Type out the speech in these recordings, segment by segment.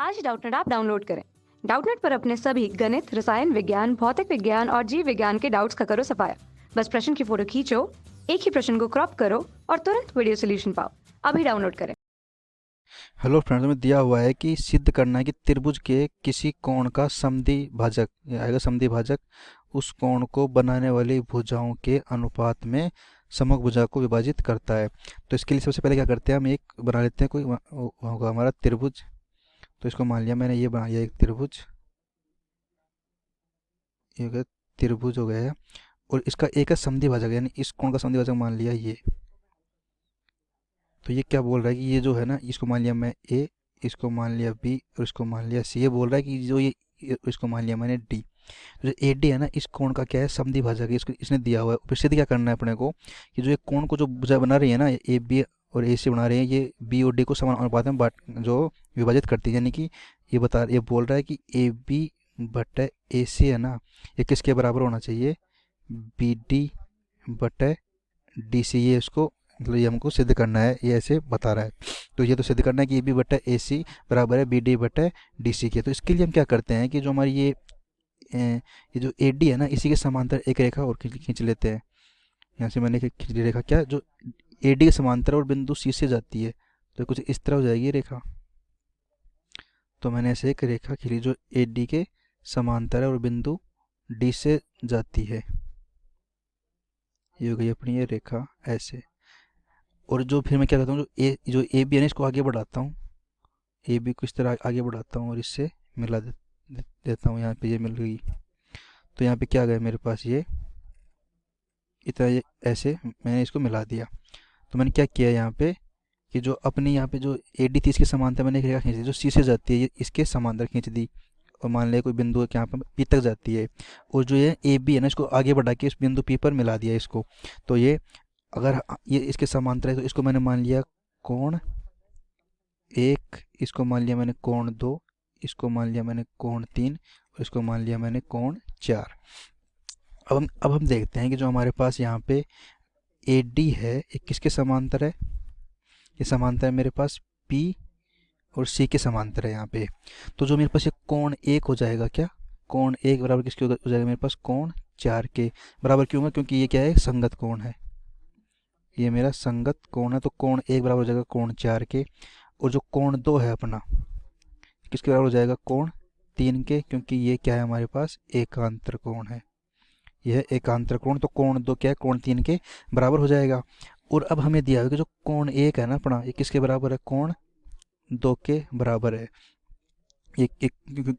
आज Doubtnut app download करें। Doubtnut पर अपने सभी गणित, रसायन विज्ञान, भौतिक विज्ञान और जीव विज्ञान के डाउट्स का करो सफाया। बस प्रश्न की फोटो खींचो, एक ही प्रश्न को क्रॉप करो और तुरंत वीडियो सोल्यूशन पाओ। अभी डाउनलोड करें। हेलो फ्रेंड्स, में दिया हुआ है कि सिद्ध करना है कि त्रिभुज के किसी कोण का समद्वि भाजक, ये आएगा समद्वि भाजक, उस कोण को बनाने वाली भुजाओं के अनुपात में समक भुजा को विभाजित करता है। तो इसके लिए सबसे पहले क्या करते हैं, हम एक बना लेते हैं, कोई होगा हमारा त्रिभुज। तो इसको मान लिया मैंने, ये बना लिया एक त्रिभुज, ये हो गया त्रिभुज हो गया है। और इसका एक है समद्वि भाजक, यानी इस कोण का समद्वि भाजक मान लिया ये। तो ये क्या बोल रहा है कि ये जो है ना, इसको मान लिया मैं ए, इसको मान लिया बी और इसको मान लिया सी। ये बोल रहा है कि जो इसको मान लिया मैंने डी। तो जो ए डी है ना, इस कोण का क्या है, समद्वि भाजक है, इसको इसने दिया हुआ है। फिर सिद्ध क्या करना है अपने को कि जो ये कोण को जो भुजा बना रही है ना, ए बी और ए सी बना रहे हैं, ये बी और डी को समान अनुपात में बांट जो विभाजित करती है। यानी कि ये बोल रहा है कि ए बी बटे ए सी है ना, ये किसके बराबर होना चाहिए, बी डी बटे डी सी। ये इसको मतलब ये हमको सिद्ध करना है, ये ऐसे बता रहा है। तो ये तो सिद्ध करना है कि ए बी बटा ए सी बराबर है बी डी बटा डी सी के। तो इसके लिए हम क्या करते हैं कि जो हमारी ये जो ए डी है ना, इसी के समांतर एक रेखा और खींच लेते हैं। यहाँ से मैंने खींच ली रेखा, क्या जो ए डी के समांतर और बिंदु सी से जाती है, तो कुछ इस तरह हो जाएगी रेखा। तो मैंने ऐसे एक रेखा खींची जो ए डी के समांतर है और बिंदु डी से जाती है। ये हो गई अपनी ये रेखा ऐसे। और जो फिर मैं क्या करता हूँ, जो ए बी है ना, इसको आगे बढ़ाता हूँ, ए बी को इस तरह आगे बढ़ाता हूँ और इससे मिला देता हूँ। यहाँ पे ये मिल गई। तो यहाँ पे क्या आ गया मेरे पास, ये इतना, ये ऐसे मैंने इसको मिला दिया। तो मैंने क्या किया यहाँ पे कि जो अपनी यहाँ पे जो ए डी थी, इसके समांतर मैंने एक रेखा खींच दी जो सी से जाती है, ये इसके समांतर खींच दी। और मान लिया कोई बिंदु यहाँ पर पी तक जाती है, और जो ये ए बी है ना, इसको आगे बढ़ा के इस बिंदु पी पर मिला दिया इसको। तो ये अगर ये इसके समांतर है, तो इसको मैंने मान लिया कोण एक, इसको मान लिया मैंने कोण दो, इसको मान लिया मैंने कोण तीन और इसको मान लिया मैंने कोण चार। अब हम देखते हैं कि जो हमारे पास यहाँ पे ए डी है, ये किसके समांतर है, ये समांतर है मेरे पास पी और सी के समांतर है यहाँ पे। तो जो मेरे पास ये कोण एक हो जाएगा, क्या कोण एक बराबर किसके हो जाएगा मेरे पास, कोण चार के बराबर। क्यों है, क्योंकि ये क्या है, संगत कोण है, ये मेरा संगत कोण है। तो कोण एक बराबर हो जाएगा कोण चार के। और जो कोण दो है अपना, किसके बराबर हो जाएगा, कोण तीन के, क्योंकि ये क्या है हमारे पास, एकांतर कोण है, यह एकांतर कोण। तो कोण दो क्या है, कोण तीन के बराबर हो जाएगा। और अब हमें दिया हुआ कि जो कोण एक है ना अपना, ये किसके बराबर है, कोण दो के बराबर है। ये एक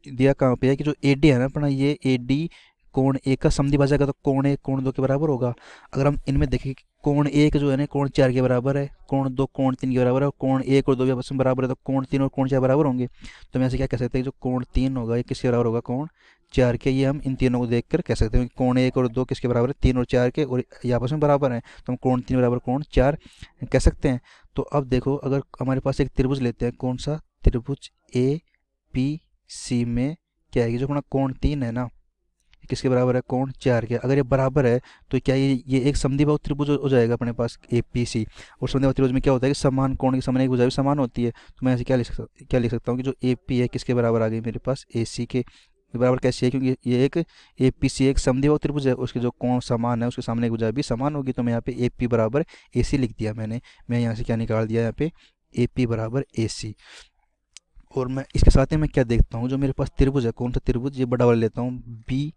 दिया कहाँ पे है कि जो ए डी है ना अपना, ये ए डी कोण एक का समद्वि भाजक है, तो कोण एक कोण दो के बराबर होगा। अगर हम इनमें देखें कि कोण एक जो है ना, कोण चार के बराबर है, कोण दो कोण तीन के बराबर है, और कोण एक और दो भी आपस में बराबर है, तो कोण तीन और कोण चार बराबर होंगे। तो हम ऐसे क्या कह सकते हैं, जो कोण तीन होगा ये किसके बराबर होगा, कोण चार के। ये हम इन तीनों को देख कर कह सकते हैं कि कोण एक और दो किसके बराबर है, तीन और चार के, और ये आपस में बराबर हैं, तो हम कोण तीन बराबर कोण चार कह सकते हैं। तो अब देखो, अगर हमारे पास एक त्रिभुज लेते हैं, कौन सा त्रिभुज ए पी सी में क्या है, जो अपना कोण तीन है ना, ये किसके बराबर है, कोण चार के। अगर ये बराबर है तो क्या ये एक समद्विबाहु त्रिभुज हो जाएगा अपने पास ए पी सी। और समद्विबाहु त्रिभुज में क्या होता है कि समान कोण की समन्वय भुजा भी समान होती है। तो मैं ऐसे क्या लिख सकता हूँ कि जो ए पी है किसके बराबर आ गई मेरे पास, ए सी के बराबर। कैसे है, क्योंकि ये एक ए पी सी एक समद्विबाहु त्रिभुज है, उसके जो कोण समान है उसके सामने की भुजा भी समान होगी। तो मैं यहाँ पे ए पी बराबर ए सी लिख दिया मैंने। मैं यहाँ से क्या निकाल दिया, यहाँ पे ए पी बराबर ए सी। और मैं इसके साथ ही मैं क्या देखता हूँ, जो मेरे पास त्रिभुज है, कौन सा त्रिभुज, ये बड़ा वाला लेता हूँ, बी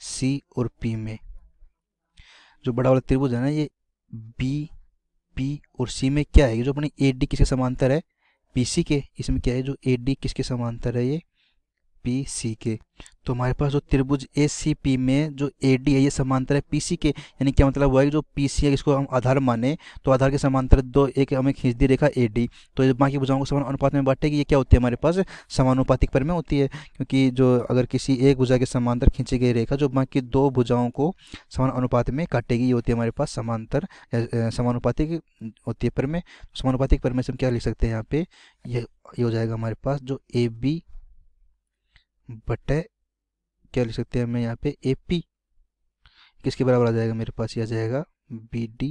सी और पी में। जो बड़ा वाला त्रिभुज है ना, ये बी पी और सी में क्या है, जो अपनी ए डी किसके समांतर है, पी सी के। इसमें क्या है, जो ए डी किसके समांतर है, ये पी सी के। तो हमारे पास जो त्रिभुज ए सी पी में जो ए डी है, ये समांतर है पी सी के। यानी क्या मतलब हुआ है कि जो पी सी है, इसको हम आधार माने, तो आधार के समांतर दो एक हमें खींच दी रेखा ए डी। तो ये बाकी भुजाओं को समान अनुपात में बांटेगी। ये क्या होती है हमारे पास, समानुपातिक परिमेय होती है। क्योंकि जो अगर किसी एक भुजा के समांतर खींची गई रेखा जो बाकी दो भुजाओं को समान अनुपात में काटेगी, ये होती है हमारे पास समांतर समानुपातिक होती है परिमेय। समानुपातिक परिमेय से हम क्या लिख सकते हैं यहाँ पे, ये हो जाएगा हमारे पास जो ए बी बटे क्या लिख सकते हैं हमें यहाँ पे, AP किसके बराबर आ जाएगा मेरे पास, ये आ जाएगा BD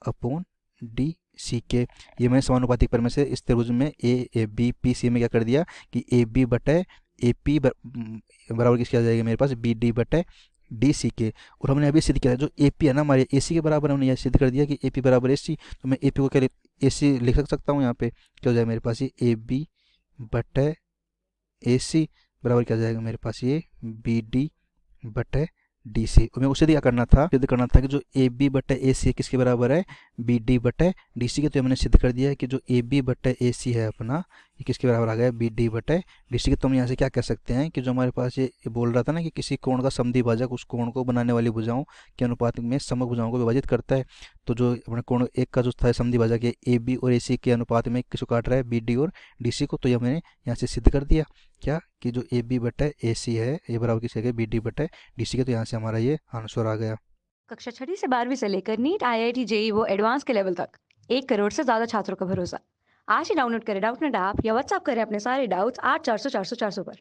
अपॉन डी सी के। ये मैंने समानुपातिक परिमेय से इस त्रिभुज में ए बी पी सी में क्या कर दिया कि ए बी बटे ए पी बराबर किसके आ जाएगा मेरे पास बी डी बटे डी सी के। और हमने अभी सिद्ध किया है जो ए पी है ना हमारे ए सी के बराबर, हमने यह सिद्ध कर दिया कि ए पी बराबर ए सी। तो मैं ए पी को क्या ए सी लिख सकता हूँ यहाँ पे, क्या हो जाएगा मेरे पास ये ए बी बटे ए सी बराबर क्या आ जाएगा मेरे पास ये बी डी बटे डी सी। और मैं उसे क्या करना था, सिद्ध करना था कि जो ए बी बटे ए सी किसके बराबर है बी डी बटे डी सी के। तो मैंने सिद्ध कर दिया है कि जो ए बी बटे ए सी है अपना ये किसके बराबर आ गया बी डी बटे डी सी के। तो हम यहाँ से क्या कह सकते हैं कि जो हमारे पास ये बोल रहा था ना कि किसी कोण का समद्विभाजक उस कोण को बनाने वाली भुजाओं के अनुपात में समक भुजाओं को विभाजित करता है। तो जो अपने कोण एक का जो था समद्विभाजक है ए बी और ए सी के अनुपात में किसको काट रहा है बी डी और डी सी को। तो ये मैंने यहाँ से सिद्ध कर दिया क्या कि जो ए बी बटे ए सी है ये बराबर किसके गए बी डी बटे डी सी के। तो यहाँ से हमारा ये आंसर आ गया। कक्षा 6वीं से 12वीं से लेकर नीट IIT JEE वो एडवांस के लेवल तक 1 करोड़ से ज़्यादा छात्रों का भरोसा। आज ही डाउनलोड करें डाउटनेट ऐप या व्हाट्सएप करें अपने सारे डाउट्स 8400 400 400 पर।